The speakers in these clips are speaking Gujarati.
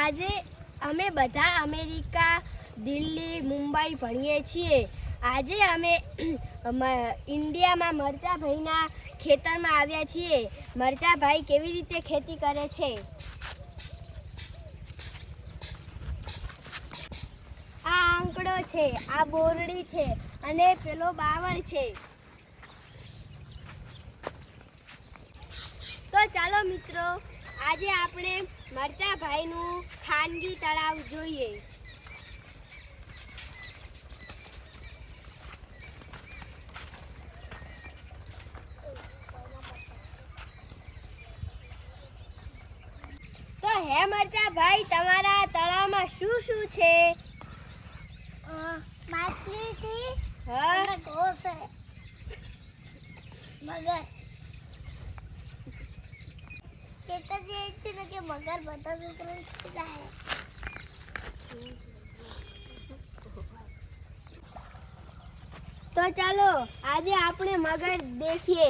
આજે અમે બધા અમેરિકા, દિલ્હી, મુંબઈ ભણીએ છીએ. આજે અમે ઇન્ડિયામાં મરચાભાઈના ખેતરમાં આવ્યા છીએ. મરચાભાઈ કેવી રીતે ખેતી કરે છે. આ આંકડો છે, આ બોરડી છે અને પેલો બાવળ છે. તો ચાલો મિત્રો, આજે આપણે મરચાભાઈનું ખાનગી તળાવ જોઈએ. તો હે મરચાભાઈ, તમારા તળાવમાં શું શું છે? માછલી છે, હા, ઢોસ છે, મગર. કેટલા જે છે ને કે મગર બધા છોકરો જાય. તો ચાલો આજે આપણે મગર દેખીએ.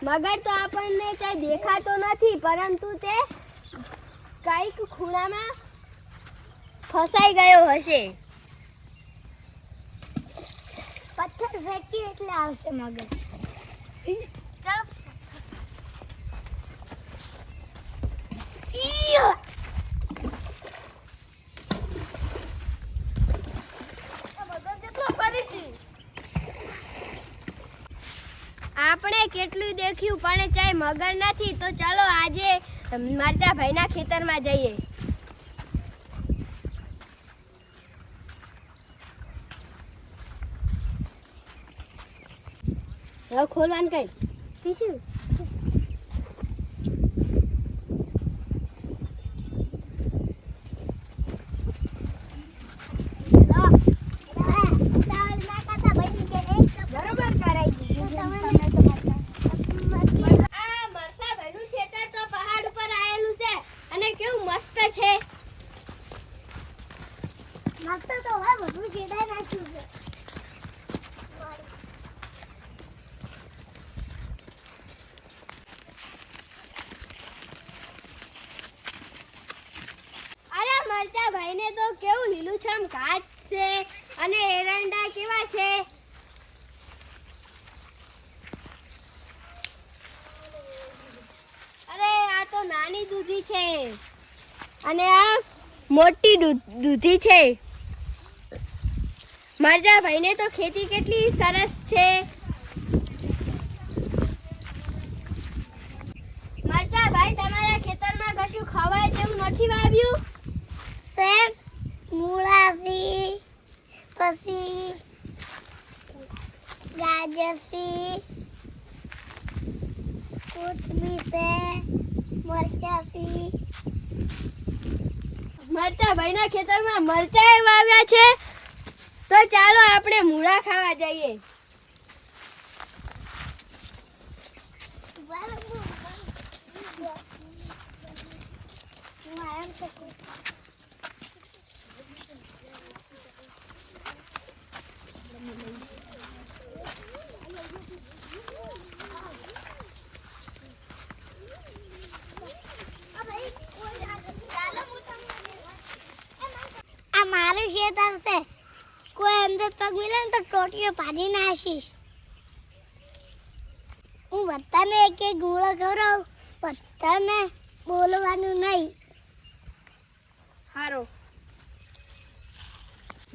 મગર તો આપણને કઈ દેખાતો નથી, પરંતુ તે કઈક ખૂણામાં ફસાઈ ગયો હશે. પથ્થર ફેંકી એટલે આવશે મગર. ચાલો. આપણે કેટલું દેખ્યું પણ ચાય મગર નથી. તો ચાલો આજે મરચાભાઈના ખેતરમાં જઈએ. હવે ખોલવાનું કઈ ટીસ્યુ. મસ્ત તો હોય, બધું છેડાઈ નાખ્યું છે. અરે મરચાભાઈને તો કેવું લીલુંછમ ઘાસ છે અને એરંડા કેવા છે. અરે આ તો નાની દૂધી છે અને આ મોટી દૂધી છે. મરચાભાઈને તો ખેતી કેટલી સરસ છે. મરચાભાઈ, તમારા ખેતરમાં કશું ખવાય તેવું નથી વાવ્યું? સેમ મૂળાથી, પછી ગાજરથી, કોથમીર છે, મરચાથી. મરચાભાઈના ખેતરમાં મરચાં વાવ્યા છે. તો ચાલો આપણે મૂળા ખાવા જઈએ. આ મારું ખેતર છે. કોઈ અંદર પગ મિલે ને તો ટોટીઓ પાડી નાખીશ. હું બધાને એક એક ગોળો ખવડાવું, બધાને બોલવાનું નહીં. હારો.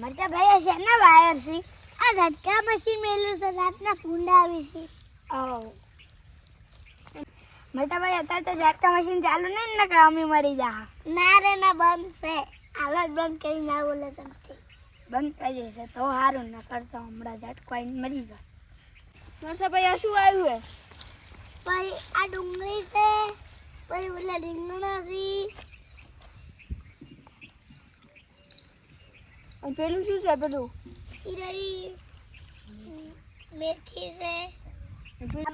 મરચાભાઈ શેના વાયર છે? આ ઝટકા મશીન મેલું છે, રાતના ફૂંડા આવી છે. મરચાભાઈ, અત્યારે તો ઝટકા મશીન ચાલુ નહીં ને, કે અમે મરી જા. ના રે ના, બંધ છે. હાલત બંધ કરી ના બોલે તમને. બંધ કર્યું છે તો સારું, ન કરતો હમણાં ઝટકો આવીને મરી જાય. મરચાભાઈ, આ શું આવ્યું હે? પછી આ ડુંગળી છે, પછી ઓલા રીંગણા છે. અને પેલું શું છે બધું? ઈરડી મેથી છે.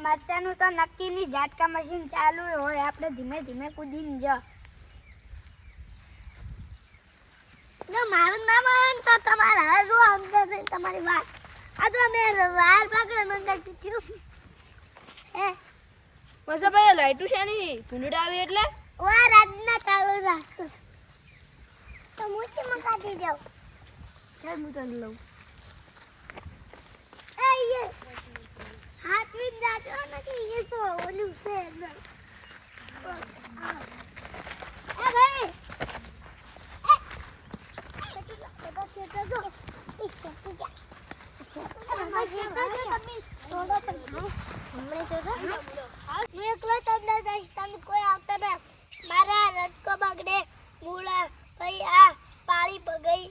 મરચાનું તો નક્કી નહીં, ઝાટકા મશીન ચાલુ હોય, આપણે ધીમે ધીમે કૂદીને જા. જો મારું નામ આવે ને તો તમારે હવે શું અંદર છે તમારી વાત. આ તો અમે વાર પકડે મને કીધું હે મસા ભાઈ લાઈટું છે નહીં ભૂંડડા આવે એટલે વા રાતના ચાલુ રાખ. જાઓ ચાલ હું તને લઉં. એ યે હાથ વિન જાતો ને કે ये तो ઓલું છે ને એ ભાઈ મારા રટકો બગડે મૂળા ભાઈ આ પાળી પગઈ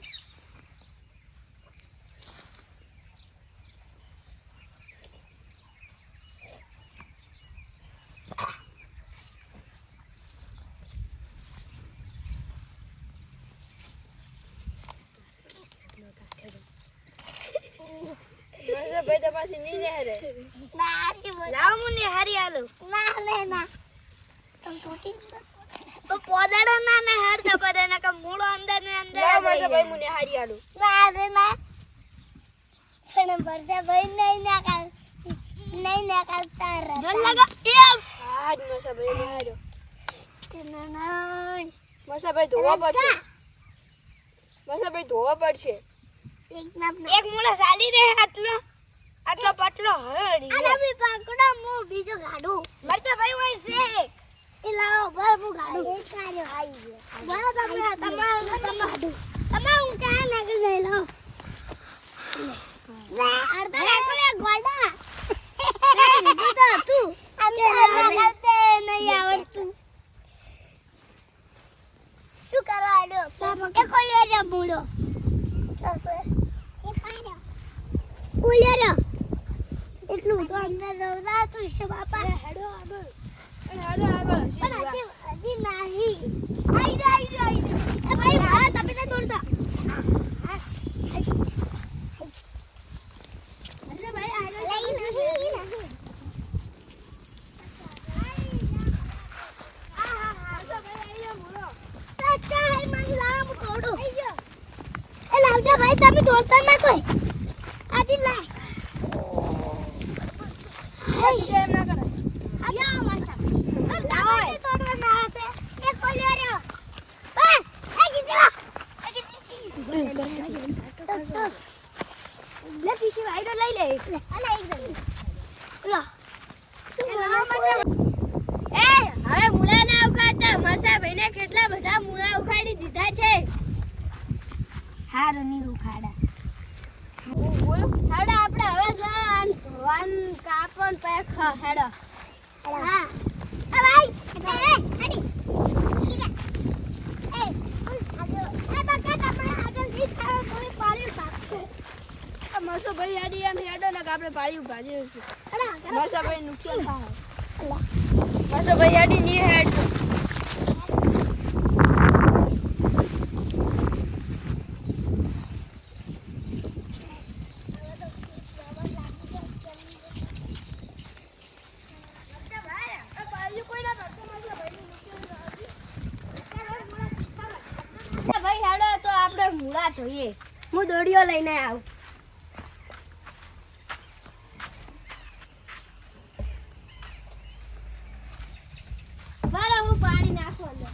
ભાઈ તમારી નીચે હરે લાવ મુને હારી આલો ના તમ છોટી તો પોદાડો ના હારતા પડે ને કે મૂળો અંદર ને અંદર ભાઈ મને હારી આલું. ના પણ ભરતા ભાઈ નહીં ના કાલતા રહે જો લગા એમ આજ મસા ભાઈ ને હાર્યો. ના મસા ભાઈ ધોવા પડશે. મસા ભાઈ ધોવા પડશે. એક મૂળો ચાલી રહે આટલો પટલો હળી અરે બી પકડો મુ બીજો ગાડું મરતા ભાઈ હોય છે એ લાવો ભર મુ ગાડું એ કાર્યો આવી ગયો બરાબર તમારું તમારું ક્યાં લાગી જાય લો ના અડધા કોલે ગોડા એ બીજો તું કરતે નહીં આવડતું શું કરવા આડ્યો કે કોઈ એરિયા મૂળો ચાસે એ પાડ્યો ઉલ્યો એટલું તો અંદર જવરા તું છે બાપા હેડો આગળ. આગળ. પણ હજી નહીં આઈ એ ભાઈ આ તમે ના દોડતા અરે ભાઈ આગળ લઈ નહીં ભાઈ તમે દોડતા ના કોઈ આદી લા કેમ ના કરે? આયા વાસા લાવે તોડવા ના હશે એ કોલ્યો રહ્યો એ કીધું લે પીસી વાઈડો લઈ લે. અલે એકદમ લો એ હવે મૂળા ના ઉખાડતા. મસા ભાઈને કેટલા બધા મૂળા ઉખાડી દીધા છે. હારું ની ઉખાડા હેડો આપણે હવે જાન ધોવાન કાપણ પેખ હેડો. હા એ ભાઈ આડી ઈરા એ બકા તમે આગળ જી કોઈ પાડી પાકશે મસો ભાઈ હેડી એમ હેડો ને આપણે પાડ્યું ભાજી અરે મસો ભાઈ નુકસાન થાય. અલા મસો ભાઈ હેડી ની હેડ. ભાઈ હેડો તો આપણે મૂળા ધોઈએ. હું દોડીઓ લઈને આવું. બરાબર હું પાણી નાખું અંદર.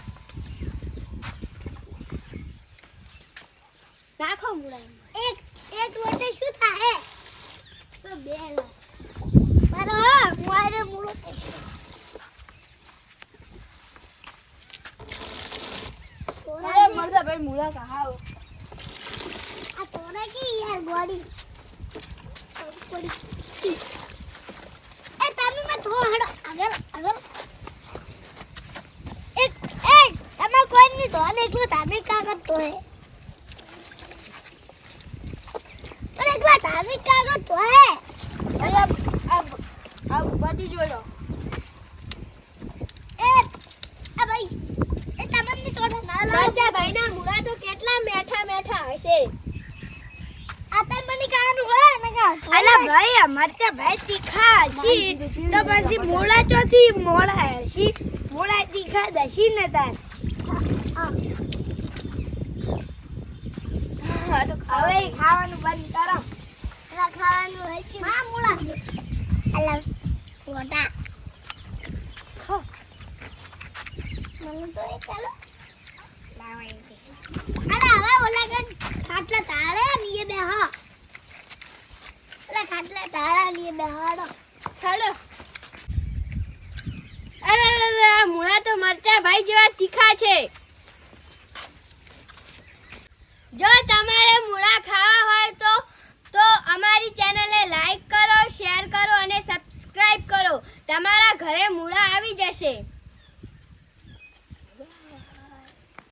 નાખો મૂળા. એક વટે શું થાય તો બે લા. મારો મારે મૂળો કેશે અરે મરદા ભાઈ મૂળા કહાઓ. આ તોરે કે યાર બોડી એ તમે મે ધો હડો આગળ એ તમે કોઈ ની ધો ને એકલું ધાર્મિક કાગળ તો હે પણ એકલા ધાર્મિક કાગળ તો હે આ બધી જોડો. આ ભાઈ એ તમને ની તોડે ના લો મરચા ભાઈના મૂળા તો કેટલા મેઠા મેઠા હશે. આ તર મને કાનું હે ને કા અલા ભાઈ મરચા ભાઈ તીખા હશી તો પછી મૂળા ચોથી મોળા હશી. મૂળા તીખા દશી ને તાર. હા તો હવે ખાવાનું બંધ કરો. ખાવાનું હોય છે માં મૂળા અલા મોટા ખો મને તો એ ચાલો અરે હવે ઓલા ગન ખાટલા તાળે નીએ બે હા ઓલા ખાટલા તાળા નીએ બે હાડો ચાલો. અરે આ મૂળા તો મરચા ભાઈ જેવા તીખા છે. જો તમારે મૂળા ખાવા હોય તો અમારી ચેનલને લાઈક કરો, શેર કરો અને સબસ્ક્રાઇબ કરો. તમારા ઘરે મૂળા આવી જશે.